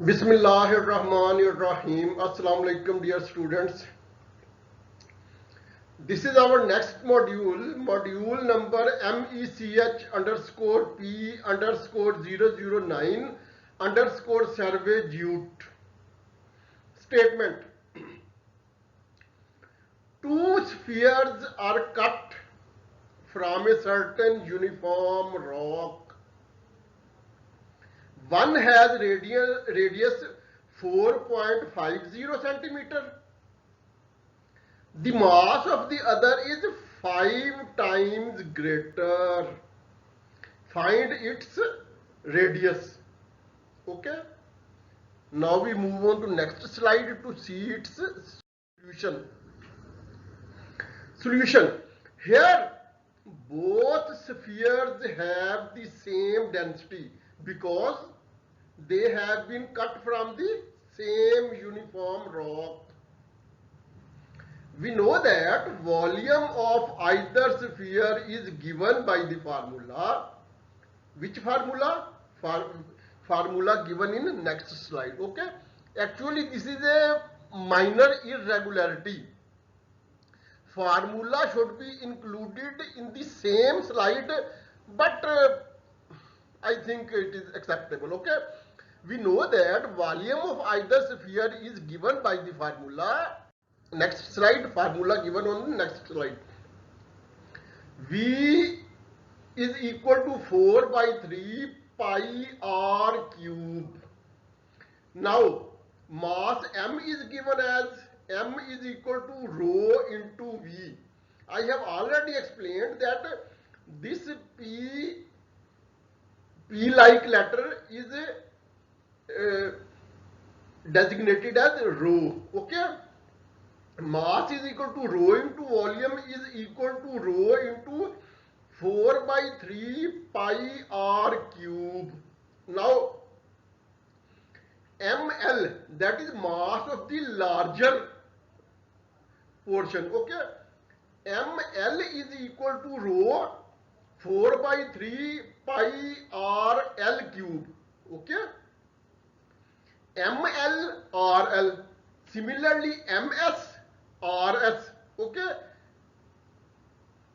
Bismillahirrahmanirrahim. Assalamu alaikum, dear students. This is our next module number MECH underscore P underscore 009 underscore survey jute. Statement. Two spheres are cut from a certain uniform rock. One has radius 4.50 centimeter. The mass of the other is 5 times greater. Find its radius. Okay. Now we move on to next slide to see its solution. Here both spheres have the same density because they have been cut from the same uniform rock. We know that volume of either sphere is given by the formula. Which formula? Formula given in next slide. Okay. Actually, this is a minor irregularity. Formula should be included in the same slide, but I think it is acceptable. Okay. We know that volume of either sphere is given by the formula. Next slide, formula given on the next slide. V is equal to 4 by 3 pi r cube. Now, mass M is given as M is equal to rho into V. I have already explained that this P-like letter is designated as rho. Okay. Mass is equal to rho into volume is equal to rho into 4 by 3 pi r cube. Now ml, that is mass of the larger portion. Okay. ml is equal to rho 4 by 3 pi r l cube. Okay. ml rl. Similarly ms rs. Okay.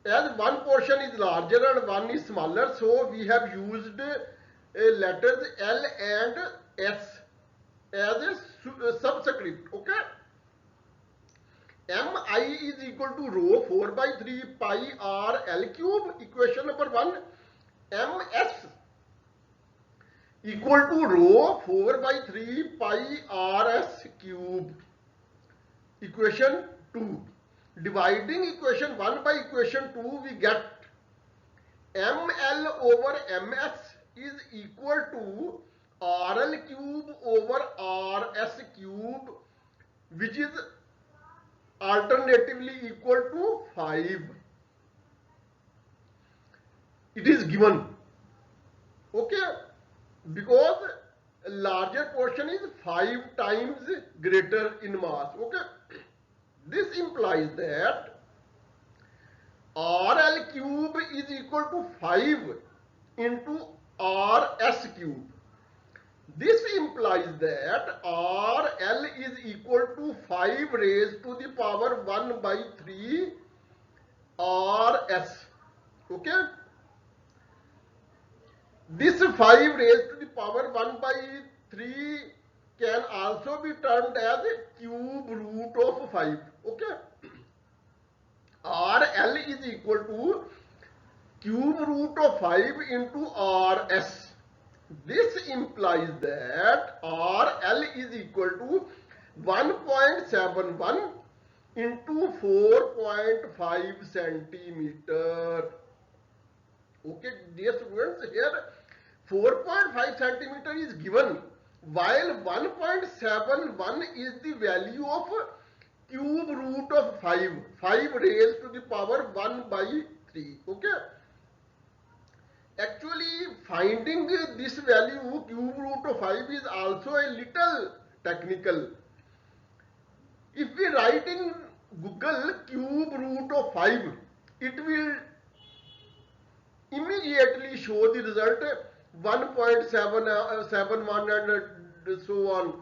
As one portion is larger and one is smaller, so we have used letters L and S as a subscript. Okay. Mi is equal to rho 4 by 3 pi r l cube. Equation number 1. ms equal to rho 4 by 3 pi rs cube. Equation 2. Dividing equation 1 by equation 2, we get ml over ms is equal to rl cube over rs cube, which is alternatively equal to 5. It is given. Okay. Because a larger portion is 5 times greater in mass. Okay. This implies that RL cube is equal to 5 into RS cube. This implies that RL is equal to 5 raised to the power 1 by 3 RS. Okay. This 5 raised to the power 1 by 3 can also be termed as a cube root of 5. Okay. RL is equal to cube root of 5 into RS. This implies that RL is equal to 1.71 into 4.5 centimeter. Okay, dear students, here 4.5 centimeter is given, while 1.71 is the value of cube root of 5. 5 raised to the power 1 by 3. Okay. Actually, finding this value cube root of 5 is also a little technical. If we write in Google cube root of 5, it will immediately show the result 1.71 and so on.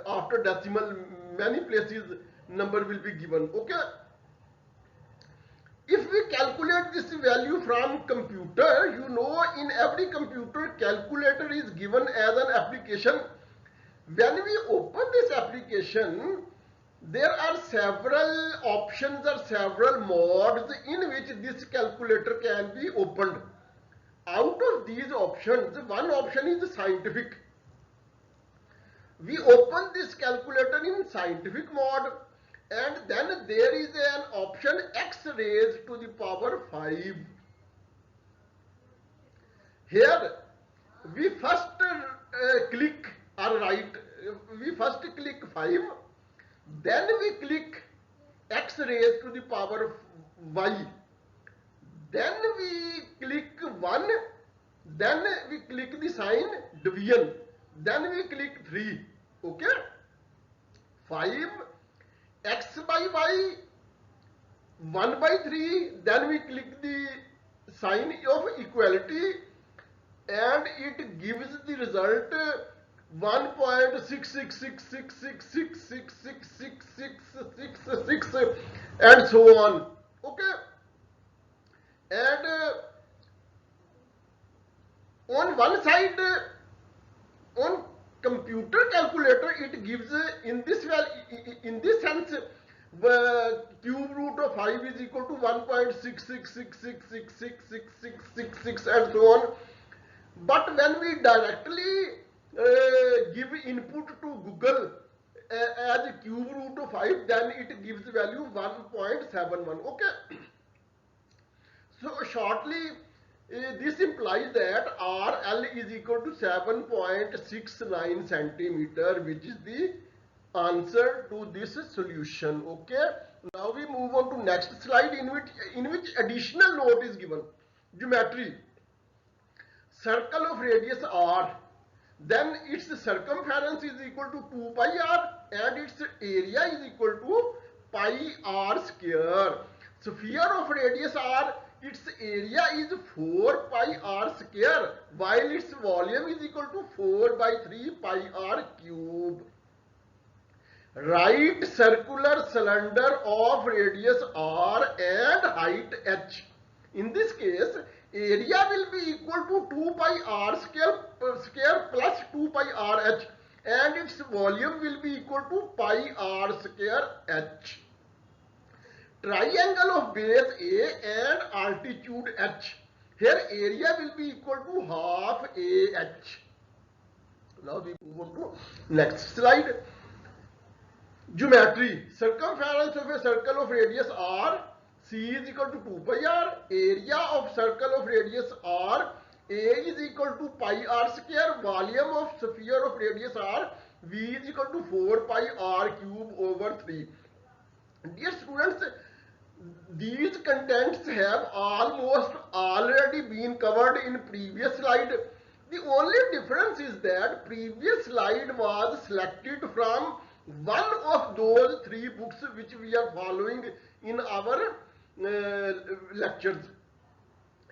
After decimal, many places number will be given. Okay. If we calculate this value from computer, you know, in every computer, calculator is given as an application. When we open this application, there are several options or several modes in which this calculator can be opened. Out of these options, one option is scientific. We open this calculator in scientific mode, and then there is an option x raised to the power 5. Here we first click or write, we first click 5, then we click x raised to the power y, then we click 1, then we click the sign division, then we click 3. Okay, 5 x by y, 1 by 3, then we click the sign of equality, and it gives the result 1.66666666666 and so on. Okay, and on one side, on computer calculator, it gives in this sense, cube root of 5 is equal to 1.666666666 and so on. But when we directly give input to Google as a cube root of 5, then it gives the value 1.71. Okay. So shortly, this implies that RL is equal to 7.69 centimeter, which is the answer to this solution. Okay. Now we move on to next slide, in which additional note is given. Geometry. Circle of radius r, then its circumference is equal to 2 pi r and its area is equal to pi r square. Sphere of radius r, its area is 4 pi r square, while its volume is equal to 4 by 3 pi r cube. Write circular cylinder of radius r and height h. In this case, area will be equal to 2 pi r square plus 2 pi r h, and its volume will be equal to pi r square h. Triangle of base A and altitude h. Here area will be equal to half AH. Now we move on to next slide. Geometry. Circumference of a circle of radius r, C is equal to 2 pi r. Area of circle of radius r, A is equal to pi r square. Volume of sphere of radius r, V is equal to 4 pi r cube over 3. Dear students, these contents have almost already been covered in previous slide. The only difference is that previous slide was selected from one of those 3 books which we are following in our lectures,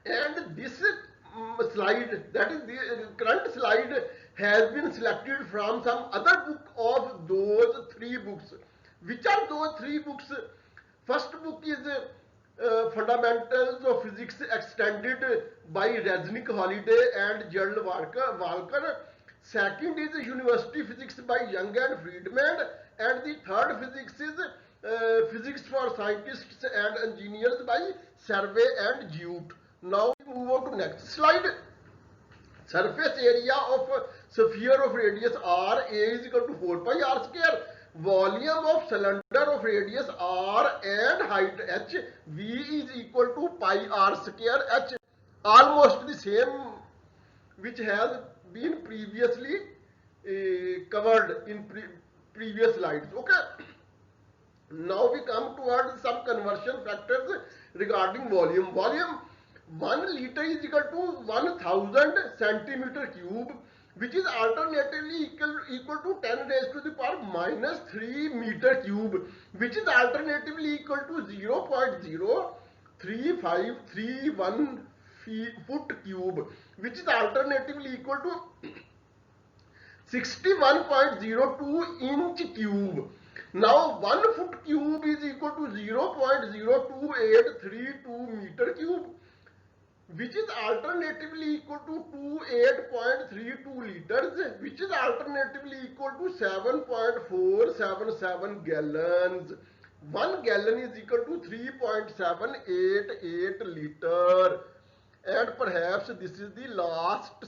and this slide, that is the current slide, has been selected from some other book of those 3 books. Which are those 3 books? First book is Fundamentals of Physics Extended by Resnick Holiday and Gerald Walker. Second is University Physics by Young and Friedman, and the third physics is Physics for Scientists and Engineers by Survey and Jute. Now we move on to next slide. Surface area of sphere of radius r, A is equal to 4 pi r square. Volume of cylinder of radius r and height h, V is equal to pi r square h. Almost the same which has been previously covered in previous slides. Okay. Now we come towards some conversion factors regarding volume. Volume, 1 liter is equal to 1000 centimeter cube, which is alternatively equal to 10 raised to the power minus 3 meter cube, which is alternatively equal to 0.03531 foot cube, which is alternatively equal to 61.02 inch cube. Now 1 foot cube is equal to 0.02832 meter cube, which is alternatively equal to 28.32 liters, which is alternatively equal to 7.477 gallons. 1 gallon is equal to 3.788 liter. And perhaps this is the last